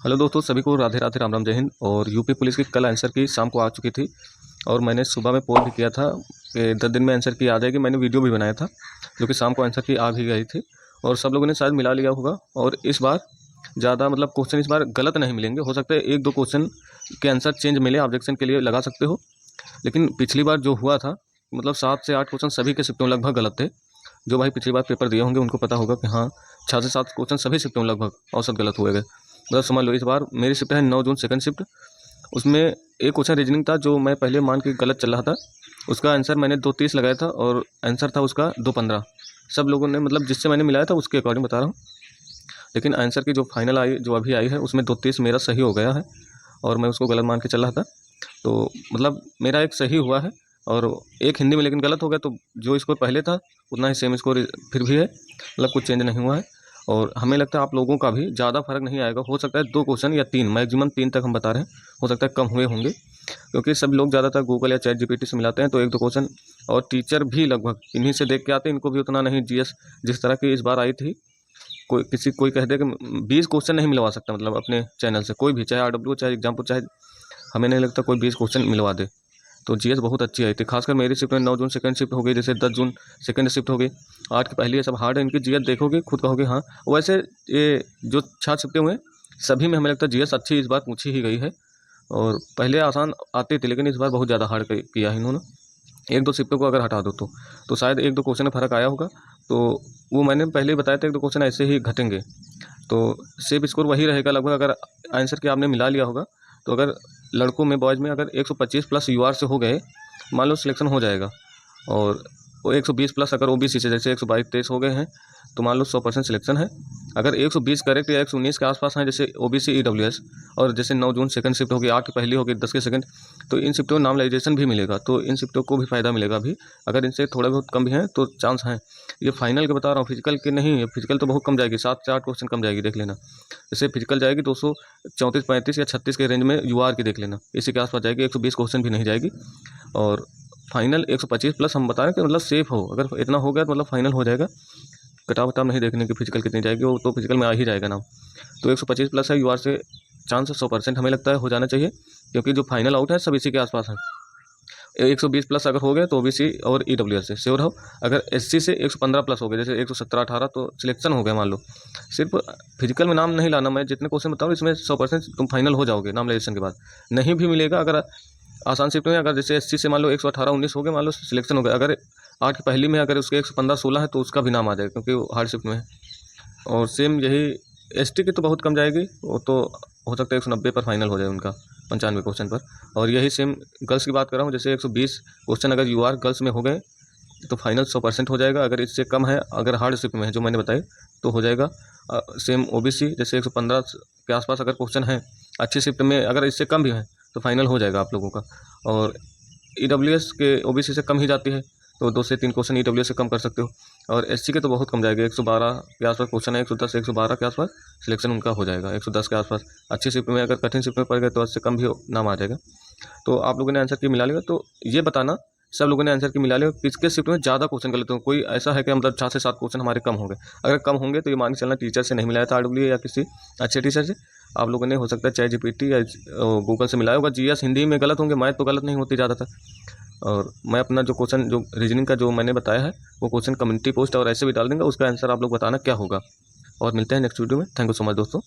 Hello दोस्तों, सभी को राधे राधे, राम राम, जय हिंद। और यूपी पुलिस की कल आंसर की शाम को आ चुकी थी और मैंने सुबह में पोल भी किया था कि 10 दिन में आंसर की आ जाएगी। मैंने वीडियो भी बनाया था जो कि शाम को आंसर की आ भी गई थी और सब लोगों ने शायद मिला लिया होगा। और इस बार ज़्यादा क्वेश्चन इस बार गलत नहीं मिलेंगे। हो सकता है एक दो क्वेश्चन के आंसर चेंज मिले, ऑब्जेक्शन के लिए लगा सकते हो। लेकिन पिछली बार जो हुआ था 7 से 8 क्वेश्चन सभी के शिफ्ट में लगभग गलत थे। जो भाई पिछली बार पेपर दिए होंगे उनको पता होगा कि हाँ 6 से 7 क्वेश्चन सभी शिफ्ट में लगभग औसत गलत हुए गए। समझ लो इस बार मेरी शिफ्ट है 9 जून सेकंड शिफ्ट। उसमें एक क्वेश्चन रीजनिंग था जो मैं पहले मान के गलत चल रहा था, उसका आंसर मैंने 2:30 लगाया था और आंसर था उसका 2:15। सब लोगों ने जिससे मैंने मिलाया था उसके अकॉर्डिंग बता रहा हूँ। लेकिन आंसर की जो फाइनल आई, जो अभी आई है, उसमें 2:30 मेरा सही हो गया है और मैं उसको गलत मान के चल रहा था। तो मेरा एक सही हुआ है और एक हिंदी में लेकिन गलत हो गया। तो जो स्कोर पहले था उतना ही सेम स्कोर फिर भी है, कुछ चेंज नहीं हुआ है। और हमें लगता है आप लोगों का भी ज़्यादा फर्क नहीं आएगा। हो सकता है 2 क्वेश्चन या 3, मैक्सिमम 3 तक हम बता रहे हैं, हो सकता है कम हुए होंगे क्योंकि सब लोग ज़्यादातर गूगल या चैट जीपीटी से मिलाते हैं। तो 1-2 क्वेश्चन और टीचर भी लगभग इन्हीं से देख के आते हैं, इनको भी उतना नहीं। जीएस जिस तरह की इस बार आई थी, कोई कह दे कि 20 क्वेश्चन नहीं मिलवा सकता, अपने चैनल से कोई भी, चाहे आरडब्ल्यू चाहे एग्जाम्पल चाहे, हमें नहीं लगता कोई 20 क्वेश्चन मिलवा दे। तो जीएस बहुत अच्छी आई थी, खासकर मेरी शिफ्ट में 9 जून सेकंड शिफ्ट हो गई, जैसे 10 जून सेकंड शिफ्ट हो गई। 8 की पहली है, सब हार्ड है। इनकी जीएस देखोगे खुद कहोगे हाँ। वैसे ये जो 6 शिफ्टें हुए सभी में हमें लगता है जीएस अच्छी इस बार पूछी ही गई है। और पहले आसान आती थी लेकिन इस बार बहुत ज़्यादा हार्ड किया है इन्होंने। 1-2 शिफ्टों को अगर हटा दो तो शायद 1-2 क्वेश्चन में फ़र्क आया होगा। तो वो मैंने पहले ही बताया था, 1-2 क्वेश्चन ऐसे ही घटेंगे। तो सेफ स्कोर वही रहेगा लगभग। अगर आंसर की आपने मिला लिया होगा तो अगर लड़कों में, बॉयज़ में अगर 125 प्लस यूआर से हो गए, मान लो सिलेक्शन हो जाएगा। और वो 120 प्लस अगर ओबीसी से, जैसे 122-23 हो गए हैं तो मान लो 100% सिलेक्शन है। अगर 120 करेक्ट या 119 के आसपास हैं, जैसे ओबीसी ईडब्ल्यूएस, और जैसे 9 जून सेकंड शिफ्ट होगी, 8 की पहली होगी, 10 की सेकंड, तो इन शिफ्टों में नॉर्मलाइजेशन भी मिलेगा। तो इन शिफ्टों को भी फ़ायदा मिलेगा भी। अगर इनसे थोड़ा बहुत कम भी हैं तो चांस हैं। ये फाइनल के बता रहा हूँ, फिजिकल के नहीं है। फिजिकल तो बहुत कम जाएगी, 7 से 8 क्वेश्चन कम जाएगी, देख लेना। जैसे फिजिकल जाएगी 234-35 या 36 के रेंज में, यूआर की देख लेना, इसी के आसपास जाएगी। 120 क्वेश्चन भी नहीं जाएगी। और फाइनल 125 प्लस हम बता रहे हैं कि सेफ हो। अगर इतना हो गया तो फाइनल हो जाएगा। कटाव वटाव नहीं देखने की फिजिकल कितनी जाएगी, वो तो फिजिकल में आ ही जाएगा नाम। तो 125 प्लस है, यूआर से चांस 100% हमें लगता है हो जाना चाहिए, क्योंकि जो फाइनल आउट है सब इसी के आसपास है। 120 प्लस अगर हो गए तो ओबीसी और ईडब्ल्यूएस से श्योर हो। अगर एससी से 115 प्लस हो गए, जैसे 117-18, तो सिलेक्शन हो गया मान लो। सिर्फ फिजिकल में नाम नहीं लाना। मैं जितने क्वेश्चन बताऊँ इसमें 100% तुम फाइनल हो जाओगे नॉमिनेशन के बाद। नहीं भी मिलेगा अगर आसान शिफ्ट में, अगर जैसे एससी से मान लो 118-19 हो गए, मान लो सिलेक्शन हो गया। अगर 8 की पहली में अगर उसके 115-16 है तो उसका भी नाम आ जाएगा, क्योंकि वो हार्ड शिफ्ट में है। और सेम यही एसटी की तो बहुत कम जाएगी, वो तो हो सकता है 190 पर फाइनल हो जाए उनका, 95 क्वेश्चन पर। और यही सेम गर्ल्स की बात कर रहा हूँ, जैसे 120 क्वेश्चन अगर यूआर गर्ल्स में हो गए तो फाइनल 100% हो जाएगा। अगर इससे कम है, अगर हार्ड शिफ्ट में है जो मैंने बताई, तो हो जाएगा। सेम ओबीसी, जैसे 115 के आसपास अगर क्वेश्चन है अच्छी शिफ्ट में, अगर इससे कम भी है तो फाइनल हो जाएगा आप लोगों का। और ईडब्ल्यूएस के ओबीसी से कम ही जाती है, तो 2 से 3 क्वेश्चन ईडब्ल्यूएस से कम कर सकते हो। और एससी के तो बहुत कम जाएगा, 112 के आसपास क्वेश्चन है, 110 112 के आसपास सिलेक्शन उनका हो जाएगा, 110 के आसपास। अच्छी शिफ्ट में अगर कठिन शिफ्ट में पड़ गए तो उससे कम भी नाम आ जाएगा। तो आप लोगों ने आंसर की मिला लिया, तो ये बताना सब लोगों ने आंसर की मिला लिया किसके शिफ्ट में ज़्यादा क्वेश्चन गलत हो। कोई ऐसा है कि 6 से 7 क्वेश्चन हमारे कम हो गए। अगर कम होंगे तो ये मान के चलना टीचर से नहीं मिलाया था, आरडब्ल्यू या किसी अच्छे टीचर से। आप लोगों ने हो सकता है चैट जीपीटी या गूगल से मिलाया होगा। जीएस हिंदी में गलत होंगे, मैथ तो गलत नहीं होती ज़्यादातर। और मैं अपना जो क्वेश्चन, जो रीजनिंग का जो मैंने बताया है, वो क्वेश्चन कम्युनिटी पोस्ट और ऐसे भी डाल दूँगा, उसका आंसर आप लोग बताना क्या होगा। और मिलते हैं नेक्स्ट वीडियो में। थैंक यू सो मच दोस्तों।